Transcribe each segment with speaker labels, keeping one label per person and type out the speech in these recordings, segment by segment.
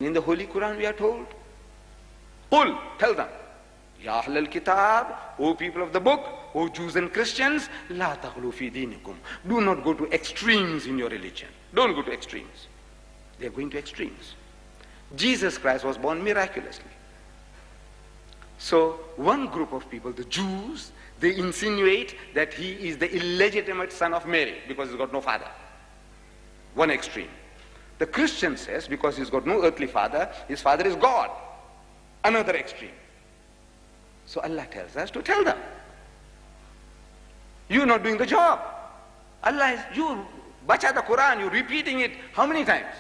Speaker 1: in the Holy Quran we are told, Qul, tell them, Ya Ahl al-Kitab, O people of the book, O Jews and Christians, La taghlu fi dinikum. Do not go to extremes in your religion. Don't go to extremes. They are going to extremes. Jesus Christ was born miraculously. So one group of people, the Jews, they insinuate that he is the illegitimate son of Mary because he's got no father. One extreme. The Christian says because he's got no earthly father, his father is God. Another extreme. So Allah tells us to tell them, you're not doing the job. Allah is, you bacha the Quran, you're repeating it how many times?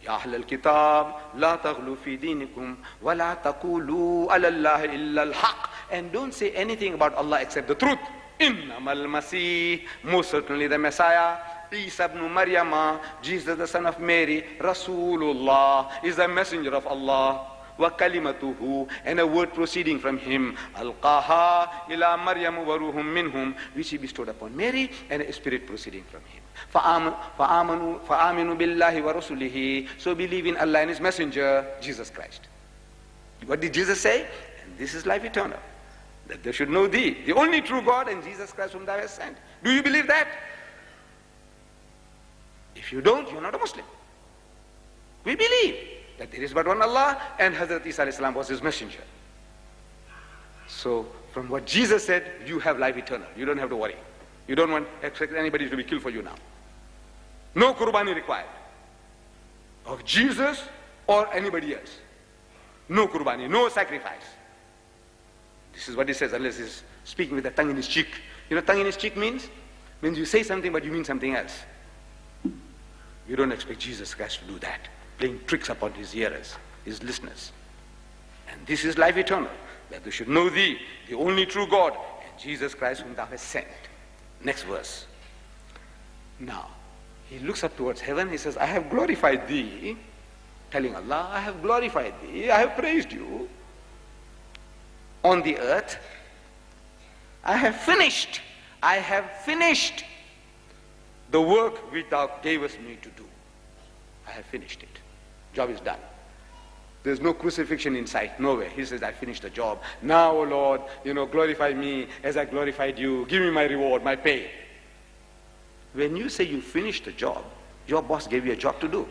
Speaker 1: Ya Ahl al-Kitab, la taghlu fi dinikum, wa la taqulu ala Allah illa al-haq. And don't say anything about Allah except the truth. Innamal Masih, most certainly the Messiah, Isa ibn Maryam, Jesus the son of Mary, Rasulullah, is the messenger of Allah. Wa kalimatuhu, and a word proceeding from him, alqaha ila Maryam wa ruhum minhum, which he bestowed upon Mary, and a spirit proceeding from him. Fa'aminu billahi wa rasulihi, so believe in Allah and his messenger, Jesus Christ. What did Jesus say? And this is life eternal, that they should know thee, the only true God, and Jesus Christ whom thou hast sent. Do you believe that? If you don't, you're not a Muslim. We believe that there is but one Allah, and Hazrat Isa alayhi salam was his messenger. So from what Jesus said, you have life eternal. You don't have to worry. You don't want expect anybody to be killed for you now. No qurbani required of Jesus or anybody else. No qurbani, no sacrifice. This is what he says, unless he's speaking with a tongue in his cheek. You know, tongue in his cheek means you say something but you mean something else. You don't expect Jesus Christ to do that, playing tricks upon his hearers, his listeners. And this is life eternal, that they should know thee, the only true God, and Jesus Christ whom thou hast sent. Next verse. Now, he looks up towards heaven, he says, I have glorified thee, telling Allah, I have glorified thee, I have praised you. On the earth, I have finished the work which thou gavest me to do. I have finished it. Job is done. There's no crucifixion in sight, nowhere. He says, I finished the job. Now, O Lord, glorify me as I glorified you. Give me my reward, my pay. When you say you finished the job, your boss gave you a job to do.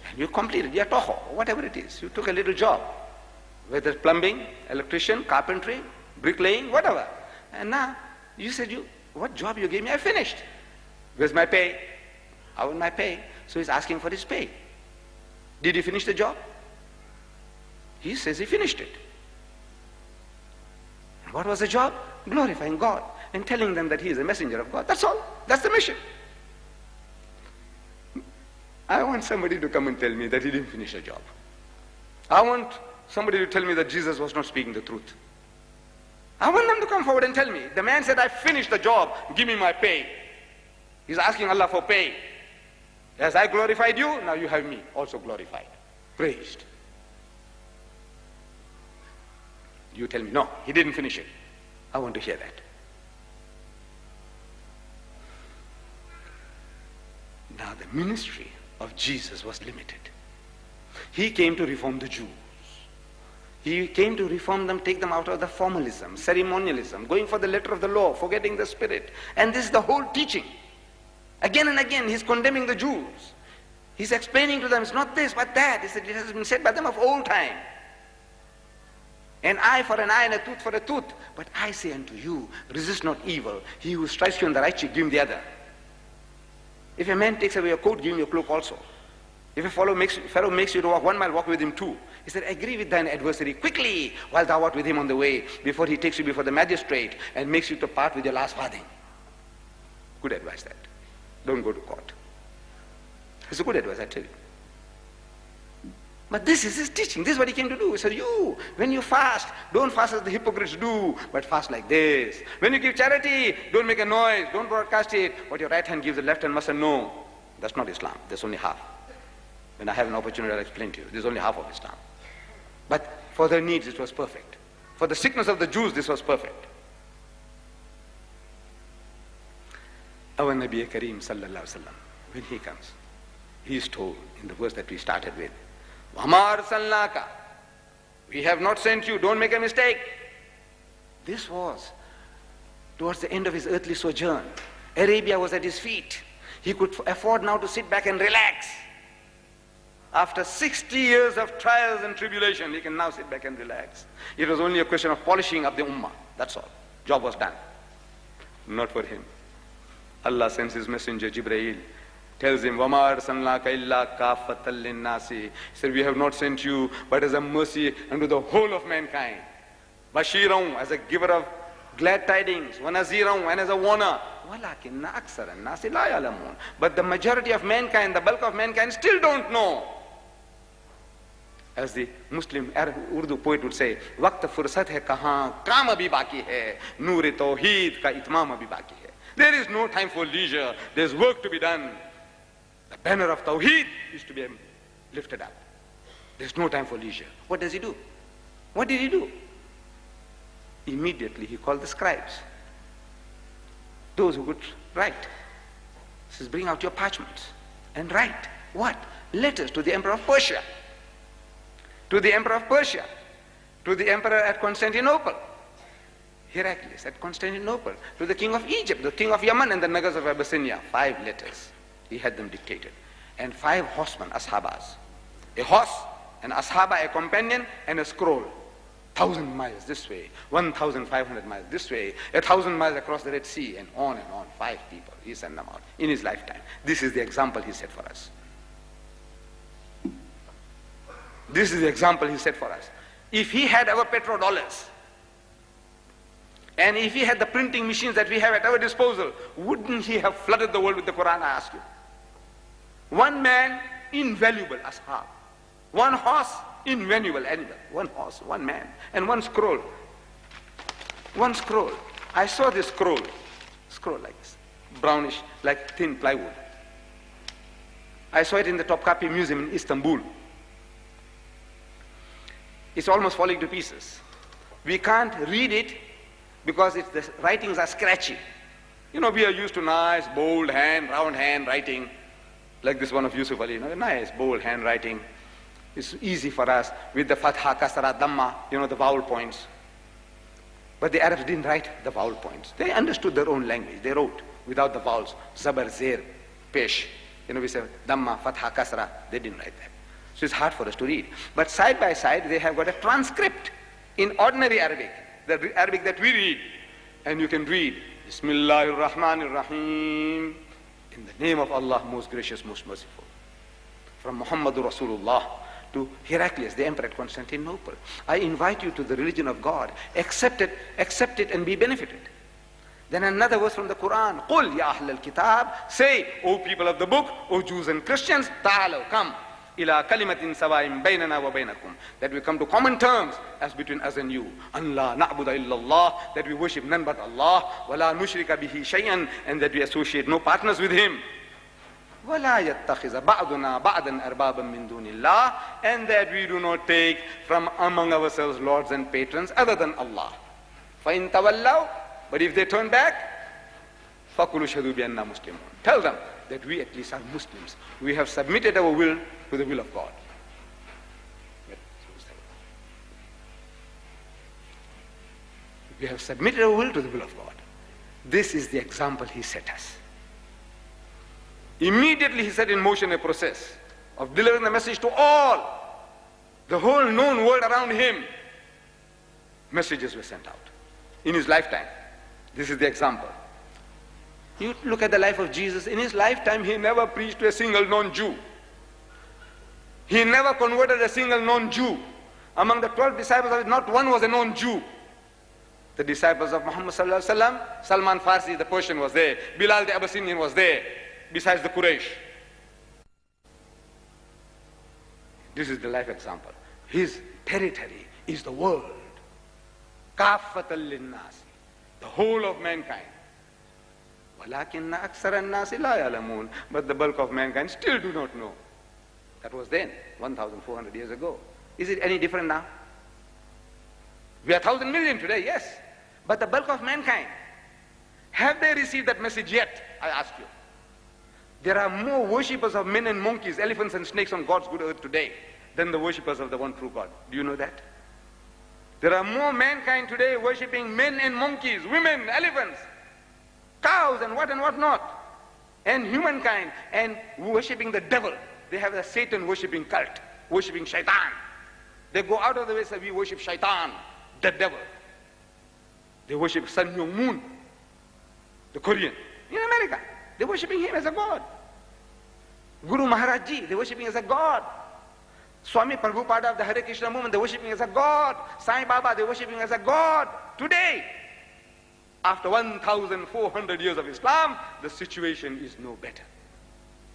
Speaker 1: And you completed, yatoho, whatever it is. You took a little job. Whether it's plumbing, electrician, carpentry, bricklaying, whatever. And now, you said, what job you gave me? I finished. Where's my pay? I want my pay. So he's asking for his pay. Did he finish the job? He says he finished it. And what was the job? Glorifying God and telling them that he is a messenger of God. That's all. That's the mission. I want somebody to come and tell me that he didn't finish the job. I want somebody to tell me that Jesus was not speaking the truth. I want them to come forward and tell me. The man said, I finished the job, give me my pay. He's asking Allah for pay. As I glorified you, now you have me also glorified, praised. You tell me, no, he didn't finish it. I want to hear that. Now the ministry of Jesus was limited. He came to reform the Jews. He came to reform them, take them out of the formalism, ceremonialism, going for the letter of the law, forgetting the spirit. And this is the whole teaching. Again and again, he's condemning the Jews. He's explaining to them, it's not this, but that. He said, it has been said by them of old time. An eye for an eye and a tooth for a tooth. But I say unto you, resist not evil. He who strikes you on the right cheek, give him the other. If a man takes away your coat, give him your cloak also. If a fellow makes you to walk 1 mile, walk with him 2. He said, agree with thine adversary quickly while thou art with him on the way, before he takes you before the magistrate and makes you to part with your last farthing. Good advice that. Don't go to court. It's a good advice, I tell you. But this is his teaching. This is what he came to do. He said, when you fast, don't fast as the hypocrites do, but fast like this. When you give charity, don't make a noise, don't broadcast it. What your right hand gives, the left hand mustn't know. That's not Islam. That's only half. When I have an opportunity, I'll explain to you. This is only half of Islam. But for their needs, it was perfect. For the sickness of the Jews, this was perfect. Our Nabi Kareem sallallahu alaihi wasallam, when he comes, He is told in the verse that we started with, وَمَا أَرْسَلْنَاكَ, we have not sent you, don't make a mistake. This was towards the end of his earthly sojourn. Arabia was at his feet. He could afford now to sit back and relax. After 60 years of trials and tribulation, he can now sit back and relax. It was only a question of polishing up the ummah. That's all. Job was done. Not for him. Allah sends his messenger Jibreel, tells him, وَمَا أَرْسَلْنَاكَ إِلَّا كَافَّةً لِلنَّاسِ. He said, we have not sent you but as a mercy unto the whole of mankind. Bashiran, as a giver of glad tidings, وَنَذِيرًا, and as a warner. وَلَكِنَّ أَكْثَرَ النَّاسِ لَا يَعْلَمُونَ. But the majority of mankind, the bulk of mankind, still don't know. As the Muslim Arab Urdu poet would say, वक्त फुर्सत है कहाँ, काम अभी बाकी है, नूर तौहीद का इत्माम अभी बाकी है. There is no time for leisure. There is work to be done. The banner of Tawheed is to be lifted up. There is no time for leisure. What does he do? What did he do? Immediately he called the scribes, those who could write. He says, bring out your parchments and write. What? Letters to the Emperor of Persia. To the Emperor of Persia. To the Emperor at Constantinople. Heraclius at Constantinople. To the King of Egypt, the King of Yemen, and the Nagas of Abyssinia. 5 letters. He had them dictated. And 5 horsemen, ashabas. A horse, an ashaba, a companion, and a scroll. 1,000 miles this way, 1,500 miles this way, 1,000 miles across the Red Sea, and on and on. 5 people, he sent them out in his lifetime. This is the example he set for us. This is the example he set for us. If he had our petrodollars, and if he had the printing machines that we have at our disposal, wouldn't he have flooded the world with the Quran, I ask you? One man, invaluable ashab. One horse, invaluable animal. One horse, one man, and one scroll. One scroll. I saw this scroll like this, brownish, like thin plywood. I saw it in the Topkapi Museum in Istanbul. It's almost falling to pieces. We can't read it because the writings are scratchy. You know, we are used to nice, bold hand, round hand writing, like this one of Yusuf Ali. You know, nice, bold handwriting. It's easy for us with the fatha, kasra, dhamma, you know, the vowel points. But the Arabs didn't write the vowel points. They understood their own language. They wrote without the vowels. Zabar, zer, pesh. You know, we say dhamma, fatha, kasra. They didn't write that. So it's hard for us to read. But side by side, they have got a transcript in ordinary Arabic, the Arabic that we read. And you can read, Bismillahir Rahmanir Rahim, in the name of Allah, most gracious, most merciful. From Muhammadur Rasulullah to Heraclius, the emperor at Constantinople. I invite you to the religion of God. Accept it and be benefited. Then another verse from the Quran, قُلْ يَا أَهْلَ الْكِتَابِ, say, O people of the book, O Jews and Christians, تَعَالَوْا, come. إِلَىٰ كَلِمَةٍ سَوَاءٍ بَيْنَنَا وَبَيْنَكُمْ, that we come to common terms as between us and you. أَنْ لَا نَعْبُدَ إِلَّا اللَّهِ, that we worship none but Allah. وَلَا نُشْرِكَ بِهِ شَيْئًا, and that we associate no partners with Him. وَلَا يَتَّخِذَ بَعْضُنَا بَعْضًا أَرْبَابًا مِّن دُونِ اللَّهِ, and that we do not take from among ourselves lords and patrons other than Allah. فَإِن تَوَلَّوْا, but if they turn back, فَقُلُوا شَهِدُوا بِأَنَّا مُسْلِمُونَ, tell them that we at least are Muslims. We have submitted our will to the will of God. We have submitted our will to the will of God. This is the example he set us. Immediately he set in motion a process of delivering the message to all, the whole known world around him. Messages were sent out in his lifetime. This is the example. You look at the life of Jesus. In his lifetime, he never preached to a single non-Jew. He never converted a single non-Jew. Among the 12 disciples, not one was a non-Jew. The disciples of Muhammad sallallahu alaihi wasallam, Salman Farsi, the Persian, was there. Bilal the Abyssinian was there, besides the Quraysh. This is the life example. His territory is the world. Kaffatan linnas, the whole of mankind. وَلَكِنَّ أَكْثَرَ النَّاسِ لَا يَعْلَمُونَ, but the bulk of mankind still do not know. That was then, 1,400 years ago. Is it any different now? We are 1,000 million today, yes. But the bulk of mankind, have they received that message yet? I ask you. There are more worshippers of men and monkeys, elephants and snakes on God's good earth today than the worshippers of the one true God. Do you know that? There are more mankind today worshipping men and monkeys, women, elephants, cows and what not, and humankind, and worshipping the devil. They have a Satan worshipping cult, worshipping shaitan. They go out of the way and say, we worship shaitan, the devil. They worship Sun Myung Moon, the Korean, in America. They're worshipping him as a god. Guru Maharaj Ji, they're worshipping as a god. Swami Prabhupada of the Hare Krishna movement, they're worshipping as a god. Sai Baba, they're worshipping as a god. Today, after 1,400 years of Islam, the situation is no better.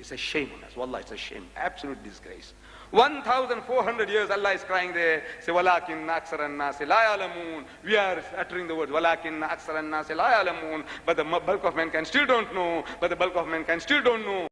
Speaker 1: It's a shame on us. Wallah, it's a shame. Absolute disgrace. 1,400 years Allah is crying there. Say, walakin aksaran nasi la ya'lamun. We are uttering the words, walakin aksaran nasi la ya'lamun. But the bulk of mankind still don't know. But the bulk of mankind still don't know.